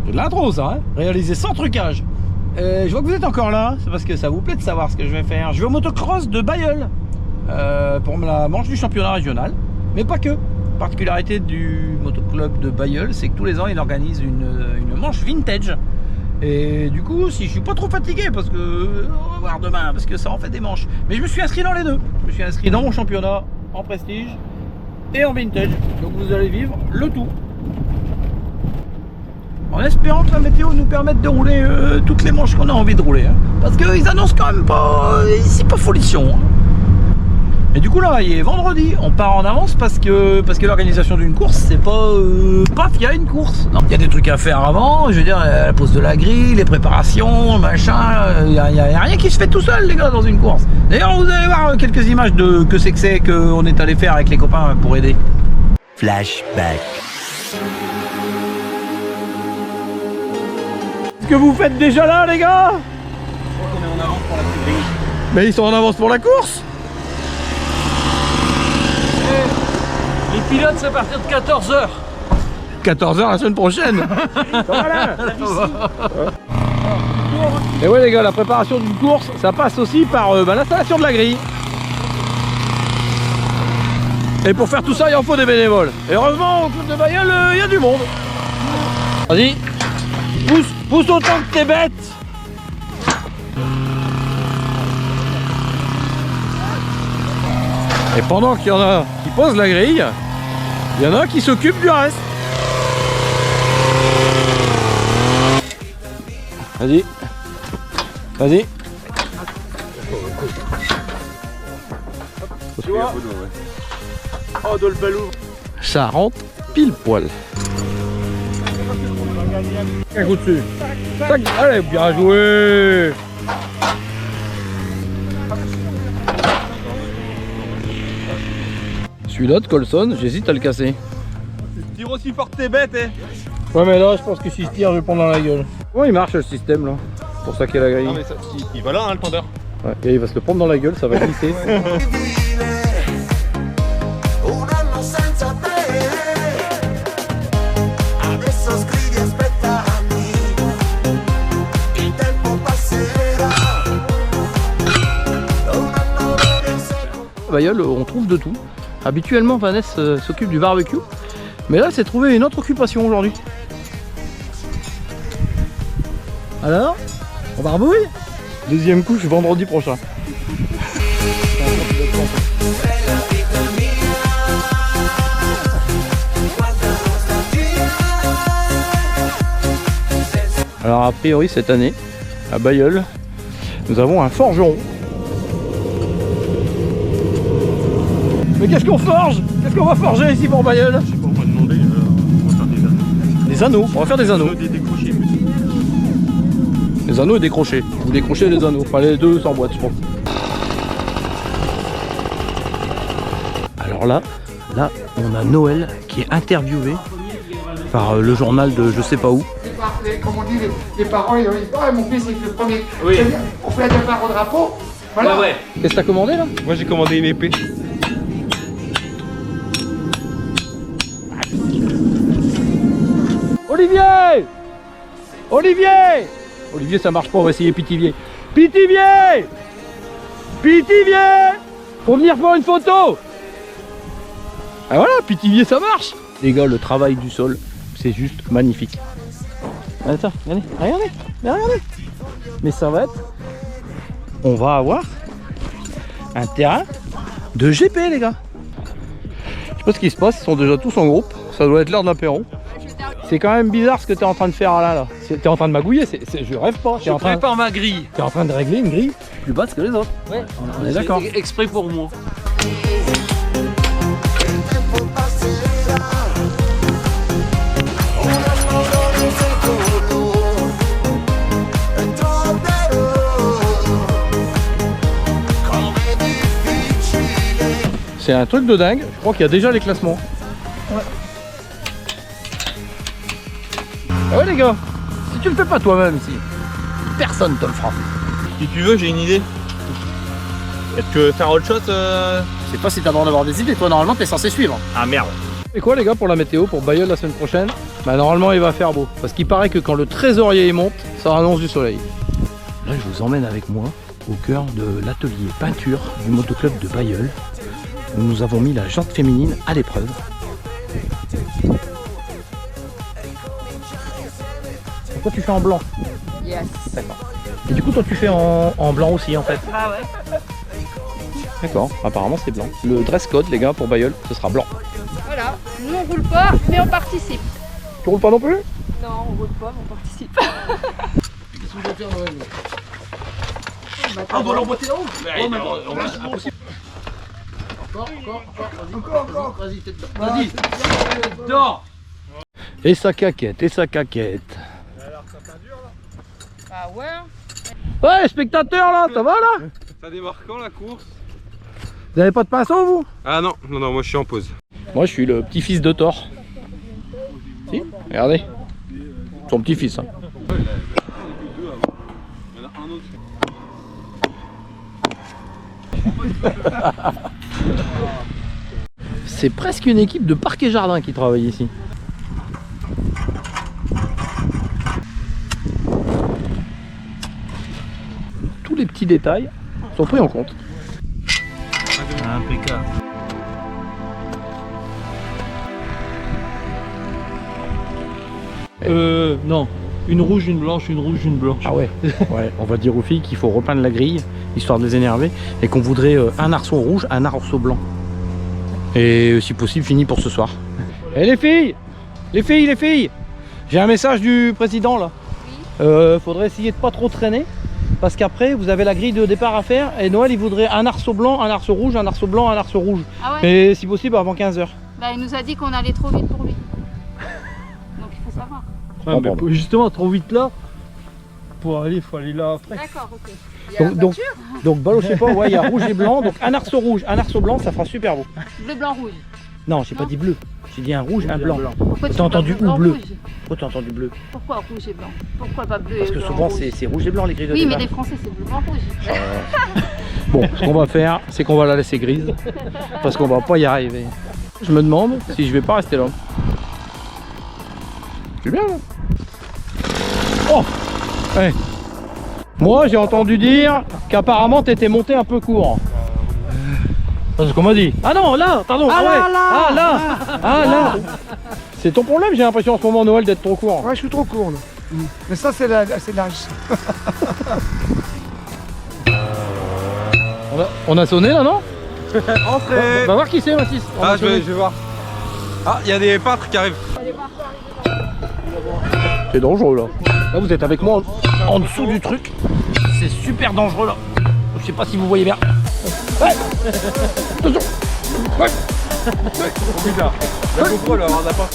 C'est de l'intro ça, hein, réalisé sans trucage. Je vois que vous êtes encore là, c'est parce que ça vous plaît de savoir ce que je vais faire. Je vais au motocross de Bailleul pour la manche du championnat régional, mais pas que. La particularité du motoclub de Bailleul, c'est que tous les ans il organise une manche vintage. Et du coup, si je suis pas trop fatigué, parce que on va voir demain, parce que ça en fait des manches. Mais je me suis inscrit dans les deux. Je me suis inscrit dans mon championnat en prestige et en vintage. Donc vous allez vivre le tout. En espérant que la météo nous permette de rouler toutes les manches qu'on a envie de rouler. Hein. Parce qu'ils annoncent quand même pas. C'est pas folition. Hein. Et du coup là, il est vendredi, on part en avance parce que l'organisation d'une course, c'est pas paf, il y a une course. Non, il y a des trucs à faire avant, je veux dire, la pose de la grille, les préparations, machin, il y a rien qui se fait tout seul les gars dans une course. D'ailleurs, vous allez voir quelques images de que c'est qu'on est allé faire avec les copains pour aider. Flashback. Est-ce que vous faites déjà là les gars? Je crois qu'on est en avance pour la grille. Mais ils sont en avance pour la course. Les pilotes, c'est à partir de 14h. 14h la semaine prochaine. Voilà. Et ouais les gars, la préparation d'une course, ça passe aussi par l'installation de la grille. Et pour faire tout ça, il en faut des bénévoles. Et heureusement, au club de Bailleul, il y a du monde. Vas-y, pousse autant que t'es bête. Et pendant qu'il y en a qui posent la grille, il y en a qui s'occupent du reste. Vas-y. Vas-y. Tu vois? Oh, de le balou. Ça rentre pile poil. Un coup dessus. Tac. Allez, bien joué. Celui-là de Colson, j'hésite à le casser. Tire aussi fort que t'es bête, hein. Ouais, mais là, je pense que si je tire, je vais prendre dans la gueule. Comment il marche le système là? C'est pour ça qu'il y a la grille. Non, mais ça, il va là, hein, le tendeur. Ouais, et il va se le prendre dans la gueule, ça va glisser. Bailleul, on trouve de tout. Habituellement, Vanessa s'occupe du barbecue, mais là, elle s'est trouvé une autre occupation aujourd'hui. Alors, on barbouille? Deuxième couche vendredi prochain. Alors, a priori, cette année, à Bailleul, nous avons un forgeron. Mais qu'est-ce qu'on forge? Qu'est-ce qu'on va forger ici pour Bailleul? Je sais pas, on va demander, on va faire des anneaux. Des anneaux, on va faire des anneaux. Des décrochés. Des anneaux et des crochets. Ou des crochets et des anneaux. Enfin, les deux s'emboîtent, je pense. Alors là, on a Noël qui est interviewé par le journal de je sais pas où. Comme on dit, les parents, ils disent oh, mon fils, il fait le premier. Oui. On fait la départ au drapeau. Voilà. Ouais. Qu'est-ce que t'as commandé là? Moi, j'ai commandé une épée. Olivier! Olivier! Olivier, ça marche pas, on va essayer Pithiviers. Pithiviers! Pithiviers! Faut venir faire une photo! Ah voilà, Pithiviers, ça marche! Les gars, le travail du sol, c'est juste magnifique. Attends, regardez. Mais ça va être... On va avoir un terrain de GP, les gars. Je sais pas ce qui se passe, ils sont déjà tous en groupe. Ça doit être l'heure de l'apéro. C'est quand même bizarre ce que tu es en train de faire là. T'es en train de magouiller, je rêve pas. Je prépare ma grille. T'es en train de régler une grille plus basse que les autres. Ouais. On est d'accord. Exprès pour moi. C'est un truc de dingue. Je crois qu'il y a déjà les classements. Ouais. Ah ouais les gars, si tu le fais pas toi-même ici, personne te le fera. Si tu veux, j'ai une idée. Est-ce que faire autre chose Je sais pas si t'as le droit d'avoir des idées, toi normalement t'es censé suivre. Ah merde. Et quoi les gars pour la météo, pour Bailleul la semaine prochaine? Bah normalement il va faire beau. Parce qu'il paraît que quand le trésorier monte, ça annonce du soleil. Là je vous emmène avec moi au cœur de l'atelier peinture du motoclub de Bailleul. Où nous avons mis la jante féminine à l'épreuve. Toi tu fais en blanc? Yes. D'accord. Et du coup toi tu fais en blanc aussi en fait? Ah ouais. D'accord, apparemment c'est blanc. Le dress code les gars pour Bailleul, ce sera blanc. Voilà, nous on roule pas, mais on participe. Tu roules pas non plus? Non, on roule pas, mais on participe. Qu'est-ce que vous voulez faire, Noël? Ah on doit l'emboîter là-haut? Encore, vas-y, tête dedans. Vas-y, dors. Et sa caquette, et sa caquette. Ah ouais. Ouais, spectateurs là, ça va là? Ça démarre quand la course? Vous avez pas de pinceau vous? Ah non, moi je suis en pause. Moi je suis le petit-fils de Thor. Si, regardez. Son petit-fils. Hein. C'est presque une équipe de parc et jardin qui travaille ici. Tous les petits détails sont pris en compte. Impeccable. Non. Une rouge, une blanche, une rouge, une blanche. Ah ouais, ouais. On va dire aux filles qu'il faut repeindre la grille, histoire de les énerver, et qu'on voudrait un arceau rouge, un arceau blanc. Et si possible, fini pour ce soir. Et les filles, les filles, j'ai un message du président là. Faudrait essayer de pas trop traîner, parce qu'après vous avez la grille de départ à faire, et Noël il voudrait un arceau blanc, un arceau rouge, un arceau blanc, un arceau rouge. Ah ouais. Et si possible avant 15 h. Bah il nous a dit qu'on allait trop vite pour lui. Donc il faut savoir. Ouais, mais justement, trop vite là, pour aller, il faut aller là après. D'accord, ok. Il y a la Donc, voiture. bah, je sais pas, ouais, il y a rouge et blanc, donc un arceau rouge, un arceau blanc, ça fera super beau. Bleu, blanc, rouge. Non, j'ai pas dit bleu, j'ai dit un rouge, un blanc. Pourquoi tu T'as dis pas entendu bleu, blanc, ou bleu? rouge? Pourquoi t'as entendu bleu? Pourquoi rouge et blanc? Pourquoi pas bleu Parce et que blanc, souvent rouge? c'est rouge et blanc les grilles de Oui, mais départ. les Français c'est bleu, blanc, rouge. Bon, ce qu'on va faire, c'est qu'on va la laisser grise, parce qu'on va pas y arriver. Je me demande si je vais pas rester là. C'est bien là. Oh ouais. Moi j'ai entendu dire qu'apparemment t'étais monté un peu court. C'est ce qu'on m'a dit. Ah non, là, pardon. Ah, ouais. Ah là. C'est ton problème, j'ai l'impression en ce moment Noël d'être trop court. Ouais, je suis trop court là. Mais ça, c'est l'âge. On a sonné là, non? Entrez. Va voir qui c'est, Mathis. On Ah a je vais sonné. voir. Ah il y a des peintres qui arrivent. C'est dangereux là. Là vous êtes avec moi en dessous du truc. C'est super dangereux là. Je sais pas si vous voyez bien. Ouais. Attention. Ouais. Bizarre. La GoPro là, on n'a pas.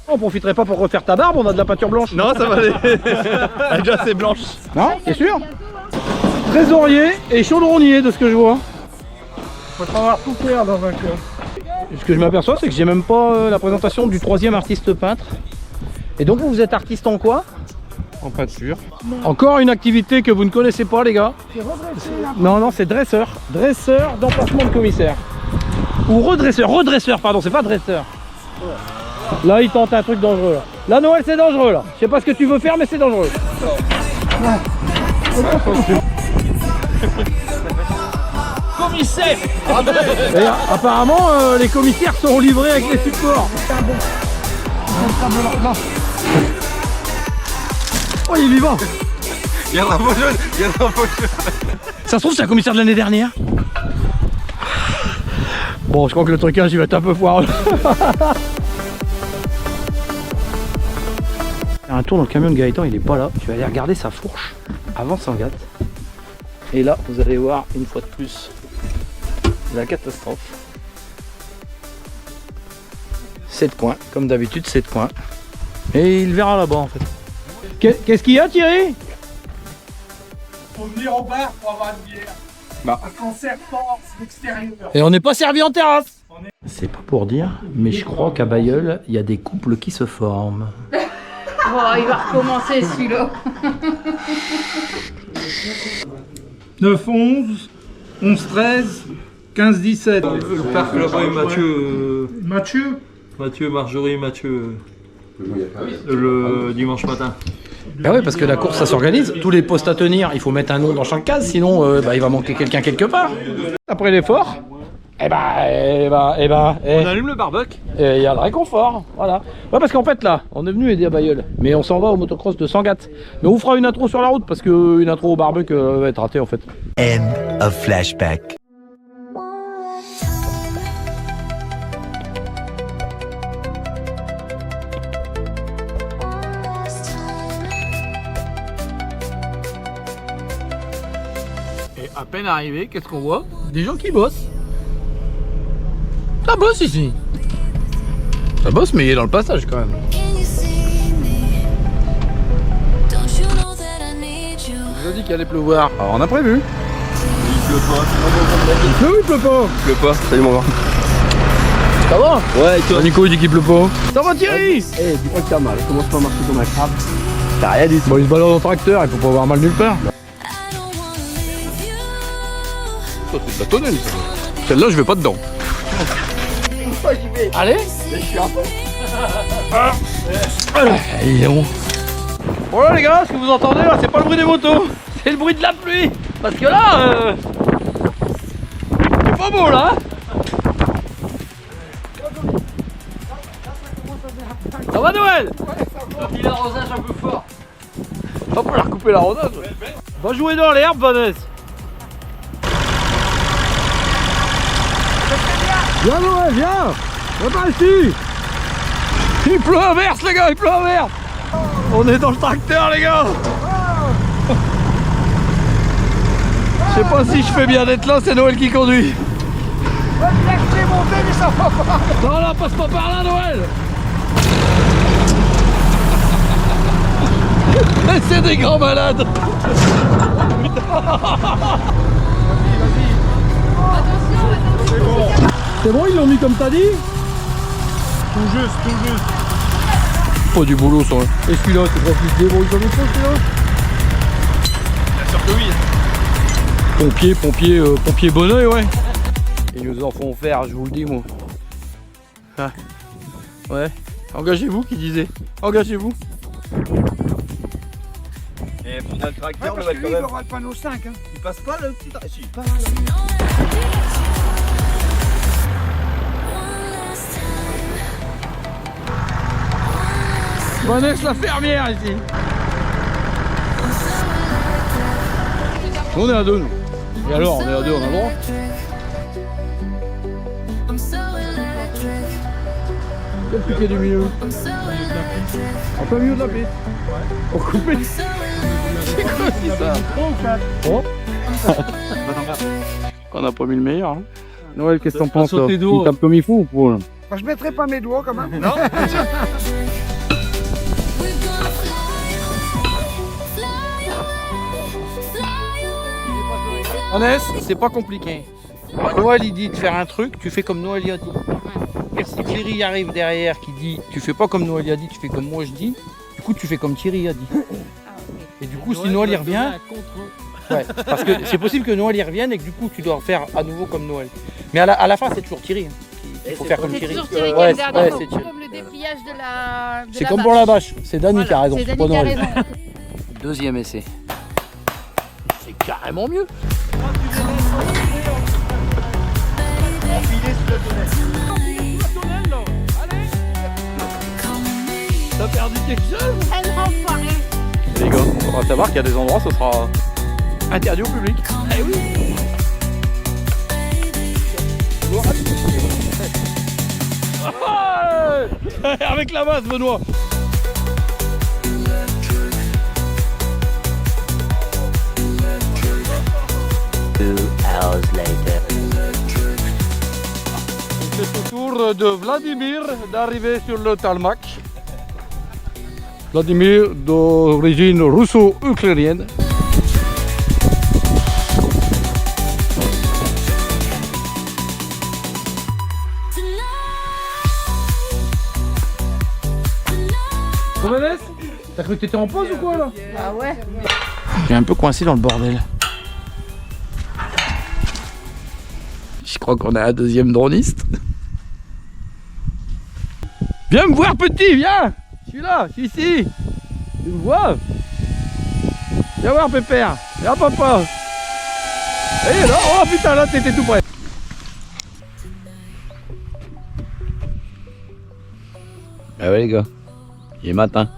On profiterait pas pour refaire ta barbe, on a de la peinture blanche. Non ça va aller. Elle est déjà assez blanche. Non, t'es sûr? Trésorier et chaudronnier de ce que je vois. Faut savoir tout faire dans un cœur. Ce que je m'aperçois, c'est que j'ai même pas la présentation du troisième artiste peintre. Et donc vous êtes artiste en quoi? En peinture. Encore une activité que vous ne connaissez pas les gars. Non, c'est dresseur. Dresseur d'emplacement de commissaire. Ou redresseur, pardon, c'est pas dresseur. Là il tente un truc dangereux là. Là Noël c'est dangereux là. Je sais pas ce que tu veux faire mais c'est dangereux. Commissaire. Et apparemment les commissaires seront livrés avec les supports. Oh il est vivant. Il y a un drapeau jaune. Il y a un drapeau jaune. Ça se trouve c'est un commissaire de l'année dernière. Bon je crois que le trucage il va être un peu foireux. Un tour dans le camion de Gaëtan, il est pas là. Tu vas aller regarder sa fourche avant Sangatte. Et là, vous allez voir une fois de plus la catastrophe. 7 coins, comme d'habitude 7 coins. Et il verra là-bas en fait. Qu'est-ce qu'il y a Thierry? Faut venir au bar pour avoir une bière. Bah. Un concert fort, c'est l'extérieur. Et on n'est pas servi en terrasse. C'est pas pour dire, mais je crois qu'à Bailleul, il y a des couples qui se forment. Oh, il va recommencer celui-là. 9, 11, 11, 13, 15, 17. Le parc là-bas et Mathieu. Mathieu, Marjorie, Mathieu. Le dimanche matin. Ben oui, parce que la course, ça s'organise. Tous les postes à tenir, il faut mettre un nom dans chaque case, sinon il va manquer quelqu'un quelque part. Après l'effort, on allume le barbecue. il y a le réconfort, voilà. Ouais, parce qu'en fait là, on est venu aider à Bayeul, mais on s'en va au motocross de Sangatte. Mais on vous fera une intro sur la route, parce qu'une intro au barbecue va être ratée en fait. End of flashback. Et à peine arrivé, qu'est-ce qu'on voit? Des gens qui bossent. Ça bosse ici. Ça bosse, mais il est dans le passage quand même. Je vous ai dit qu'il allait pleuvoir. Alors on a prévu. Il pleut pas. Il pleut ou il pleut pas? Il pleut pas. Salut mon gars. Ça va? Ouais, et toi? Nico il dit qu'il pleut pas. Ça va Thierry? Eh, dis pas que t'as mal, commence pas à marcher comme un crabe. T'as rien dit. Bon, il se balade en tracteur, il peut pas avoir mal nulle part. Ça, c'est de la tonnelle, ça. Celle-là, je vais pas dedans. Allez. Je suis un peu. Allez, bon. Bon là les gars, ce que vous entendez là, c'est pas le bruit des motos, c'est le bruit de la pluie. Parce que là, c'est pas beau là. Ça va Noël? Il a l'arrosage un peu fort. Hop, on a recoupé l'arrosage. Va jouer dans l'herbe, Vanessa. Viens Noël, viens. Viens par ici. Il pleut à verse les gars, il pleut à verse. On est dans le tracteur les gars. Je sais pas si je fais bien d'être là, c'est Noël qui conduit. Non, là, passe pas par là Noël. C'est des grands malades. C'est bon, ils l'ont mis comme t'as dit? Tout juste. Pas du boulot ça. Et celui-là, tu crois qu'il se débrouille comme il faut celui-là? Bien sûr que oui. Pompier bon oeil, ouais. Ils nous en font faire, je vous le dis moi. Ah. Ouais. Engagez-vous qui disait. Engagez-vous. Et pour le tracteur, Parce le que mec lui, quand il même. aura le panneau 5. Hein. Il passe pas le petit. Si. Vanessa la fermière ici. On est à deux nous. Et alors on est à deux, on a le droit. Quel piquet du milieu? En plein milieu de la piste. On coupait. C'est quoi ça? Oh. On a pas mis le meilleur. Hein. Noël, qu'est-ce que t'en penses? Il tape comme il faut ou pas? Bah, je mettrai pas mes doigts quand même. Non. Vanessa, c'est pas compliqué. Noël il dit de faire un truc, tu fais comme Noël y a dit. Et si Thierry arrive derrière qui dit tu fais pas comme Noël y a dit, tu fais comme moi je dis, du coup tu fais comme Thierry a dit. Et du coup si Noël y revient, ouais, parce que c'est possible que Noël y revienne et que du coup tu dois faire à nouveau comme Noël. Mais à la fin c'est toujours Thierry. Hein. Il faut faire comme C'est Thierry. toujours Thierry qui Ouais, est le dernier. c'est Thierry. Comme le dépliage de la. C'est comme pour la vache, c'est Dany qui a raison, C'est c'est Dany pas qui a Noël. raison. Deuxième essai. C'est carrément mieux. T'as perdu quelque chose? Un enfoiré. Les gars, on va savoir qu'il y a des endroits, ce sera interdit au public. Eh oui. Avec la masse, Benoît. 2 hours later. C'est au tour de Vladimir d'arriver sur le tarmac. Vladimir d'origine russo-ukrainienne. Vanessa, t'as cru que t'étais en pause ou quoi là? Ah ouais. Je suis un peu coincé dans le bordel. Je crois qu'on a un deuxième droniste. Viens me voir petit, viens. Je suis là, je suis ici. Tu me vois? Viens voir Pépère. Viens papa. Et là, oh putain là t'étais tout près. Ah ouais les gars, il est matin.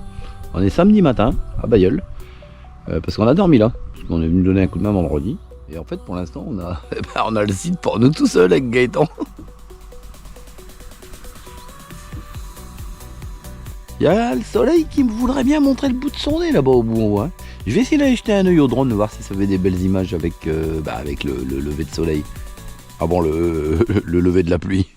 On est samedi matin à Bailleul. Parce qu'on a dormi là. Parce qu'on est venu donner un coup de main vendredi. Et en fait pour l'instant on a, on a le site pour nous tout seul avec Gaëtan. Il y a le soleil qui me voudrait bien montrer le bout de son nez là-bas au bout on voit. Je vais essayer d'aller jeter un œil au drone, de voir si ça fait des belles images avec, avec le lever de soleil. Ah bon, le lever de la pluie.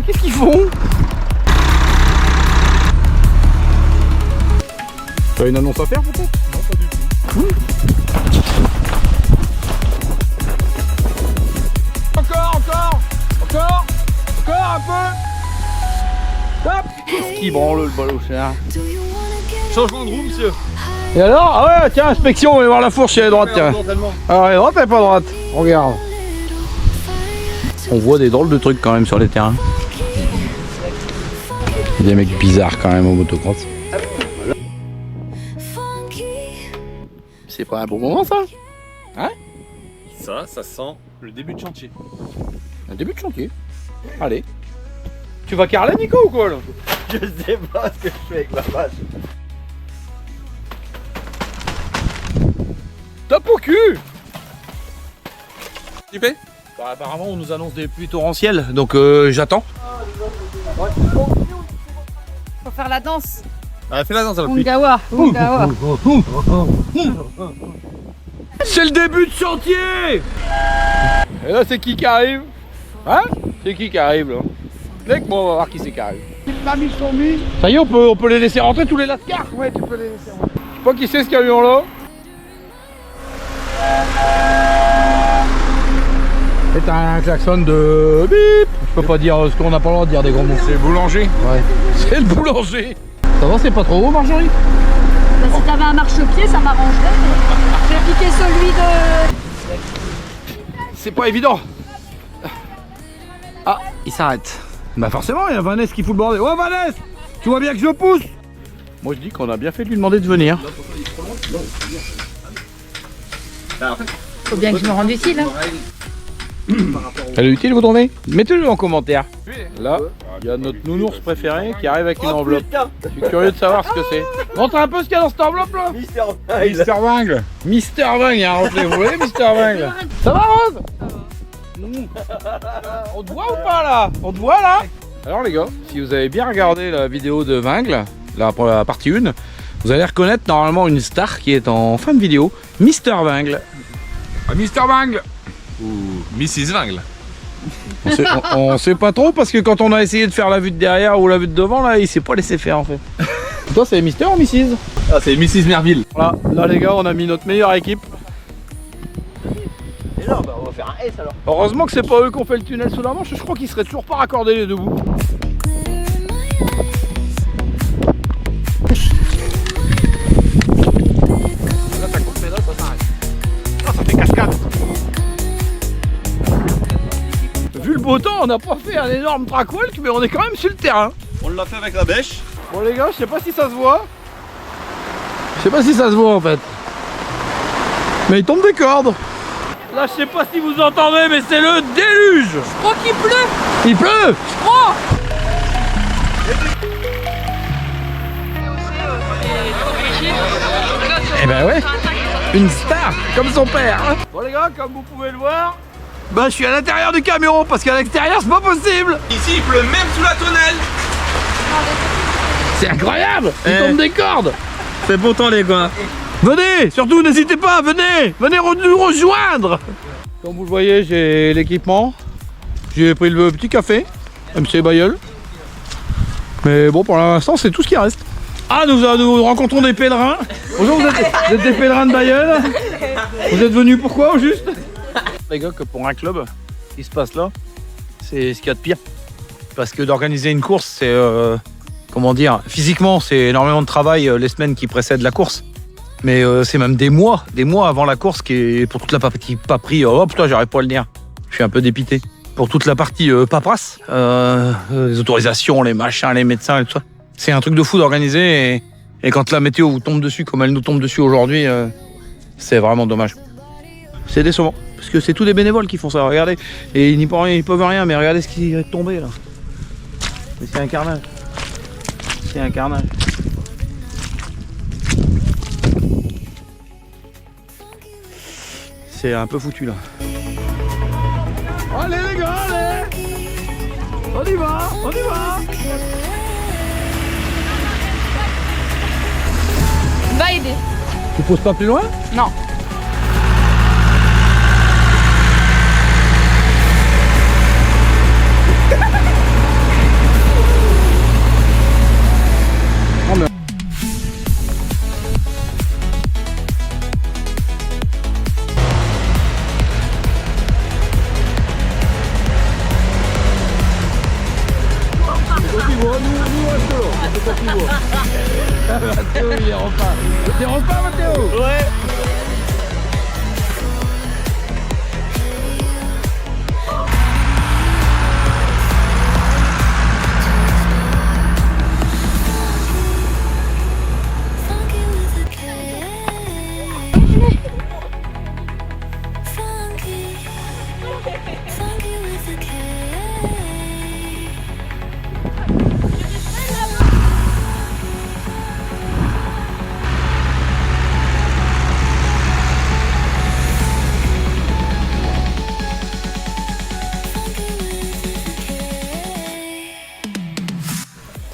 Qu'est-ce qu'ils font? T'as une annonce à faire peut-être? Non, pas du tout. Encore un peu. Hop. Qu'est-ce qui branle le ballot cher? Changement de roue, monsieur. Et alors? Ah ouais, tiens, inspection, on va voir la fourche si elle est droite, tiens. Alors, elle est droite, elle est pas droite? Regarde. On voit des drôles de trucs quand même sur les terrains. Des mecs bizarres quand même au motocross. C'est pas un bon moment ça? Hein? Ça sent le début de chantier. Un début de chantier. Allez. Tu vas carrer Nico ou quoi là? Je sais pas ce que je fais avec ma vache. Top au cul! Tu fais? Bah, apparemment on nous annonce des pluies torrentielles, donc j'attends. Faut faire la danse. Ah, fais la danse à la pluie. Ungawa. Ungawa. C'est le début de chantier! Et là c'est qui arrive? Hein? C'est qui arrive là? Mec, moi on va voir qui c'est qui arrive. Les mamies sont mis. Ça y est, on peut les laisser rentrer tous les lascars? Ouais, tu peux les laisser. Je sais pas qui c'est ce camion là. C'est un klaxon de bip. Je peux pas dire ce qu'on n'a pas le droit de dire des gros mots. C'est le boulanger. Ouais. C'est le boulanger. Ça va, c'est pas trop haut, Marjorie? Bah, si t'avais un marchepied, ça m'arrangerait. Mais j'ai piqué celui de. C'est pas évident. Ah, il s'arrête. Bah forcément, il y a Vanessa qui fout le bordel. Oh Vanessa, tu vois bien que je pousse. Moi je dis qu'on a bien fait de lui demander de venir. Faut bien que je me rende utile. Hein. Elle est utile, vous trouvez? Mettez-le en commentaire. Là, il y a notre nounours préféré qui arrive avec une enveloppe. Je suis curieux de savoir ce que c'est. Montre un peu ce qu'il y a dans cette enveloppe là. Mister Wingle. Mister Vang, il y a un reflet. Vous voyez Mister Vang? Ça va Rose? On te voit ou pas là? On te voit là? Alors les gars, si vous avez bien regardé la vidéo de Vingle, la partie 1, vous allez reconnaître normalement une star qui est en fin de vidéo, Mister Vingle. Mister Wingle. Ou Mrs. Wingle. On sait pas trop parce que quand on a essayé de faire la vue de derrière ou la vue de devant là, il s'est pas laissé faire en fait. Toi c'est Mister ou Mrs? Ah, c'est Mrs. Merville. Voilà, là les gars, on a mis notre meilleure équipe. Et là, bah, on va faire un S alors. Heureusement que c'est pas eux qui ont fait le tunnel sous la Manche, je crois qu'ils seraient toujours pas raccordés les deux bouts. on n'a pas fait un énorme track walk, mais on est quand même sur le terrain. On l'a fait avec la bêche. Bon les gars, je sais pas si ça se voit. Je sais pas si ça se voit en fait. Mais il tombe des cordes. Là, je sais pas si vous entendez, mais c'est le déluge. Je crois qu'il pleut. Il pleut. Oh. Eh ben ouais, une star, comme son père. Bon les gars, comme vous pouvez le voir, bah je suis à l'intérieur du camion parce qu'à l'extérieur c'est pas possible. Ici, il pleut même sous la tonnelle. C'est incroyable. Il tombe des cordes. C'est bon temps les gars. Venez, surtout n'hésitez pas, venez nous rejoindre. Comme vous le voyez, j'ai l'équipement. J'ai pris le petit café, MC Bayeul. Mais bon, pour l'instant, c'est tout ce qui reste. Ah, nous rencontrons des pèlerins. Bonjour, vous êtes des pèlerins de Bayeul. Vous êtes venus pourquoi au juste? Les gars, que pour un club, ce qui se passe là, c'est ce qu'il y a de pire. Parce que d'organiser une course, c'est... comment dire, physiquement, c'est énormément de travail les semaines qui précèdent la course. Mais c'est même des mois avant la course qui est pour toute la partie paperie. Oh putain, j'arrive pas à le dire. Je suis un peu dépité. Pour toute la partie paperasse, les autorisations, les machins, les médecins et tout ça. C'est un truc de fou d'organiser et quand la météo vous tombe dessus comme elle nous tombe dessus aujourd'hui, c'est vraiment dommage. C'est décevant, parce que c'est tous des bénévoles qui font ça, regardez. Et ils n'y peuvent rien, mais regardez ce qui est tombé là. Mais c'est un carnage. C'est un carnage. C'est un peu foutu là. Allez les gars, allez! On y va, on y va! Va aider. Tu poses pas plus loin? Non. Mathéo, il est repas. T'es repas, Mathéo? Ouais.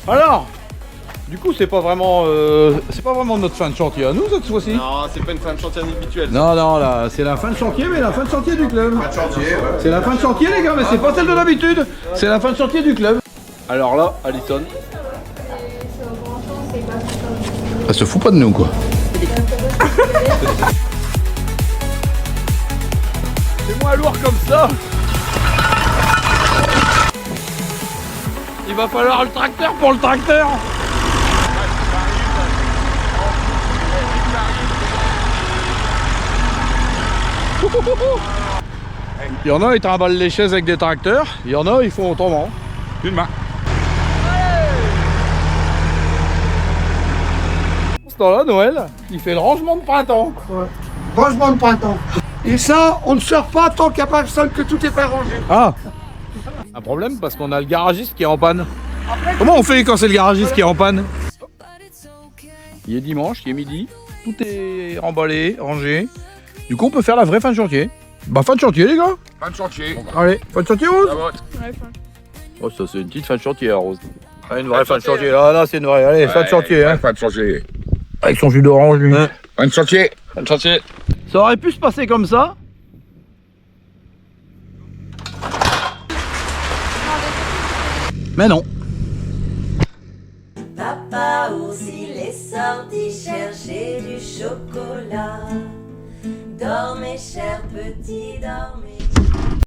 Alors, du coup, c'est pas vraiment notre fin de chantier à nous cette fois-ci. Non, c'est pas une fin de chantier habituelle. Non, non, là, c'est la fin de chantier, mais la fin de chantier du club. Fin de chantier, ouais. C'est la fin de chantier, les gars, mais c'est pas celle de l'habitude. C'est la fin de chantier du club. Alors là, Alison. Elle se fout pas de nous, quoi. C'est moins lourd comme ça. Il va falloir le tracteur pour le tracteur. Il y en a, ils trimballent les chaises avec des tracteurs. Il y en a, ils font autrement. Une main. Ce temps-là, Noël, il fait le rangement de printemps. Ouais. Rangement de printemps. Et ça, on ne sort pas tant qu'il n'y a pas personne que tout est pas rangé. Ah. Un problème parce qu'on a le garagiste qui est en panne. Comment on fait quand c'est le garagiste qui est en panne? Il est dimanche, il est midi, tout est remballé, rangé. Du coup on peut faire la vraie fin de chantier. Bah fin de chantier les gars. Fin de chantier. Allez, fin de chantier Rose. Ouais, Oh ça c'est une petite fin de chantier Rose. Ah, une vraie fin de chantier, là c'est une vraie, allez, fin de chantier hein. Fin de chantier. Avec son jus d'orange lui. Fin de chantier. Fin de chantier. Ça aurait pu se passer comme ça. Mais non. Papa aussi est sorti chercher du chocolat. Dormez, cher petit, dormez.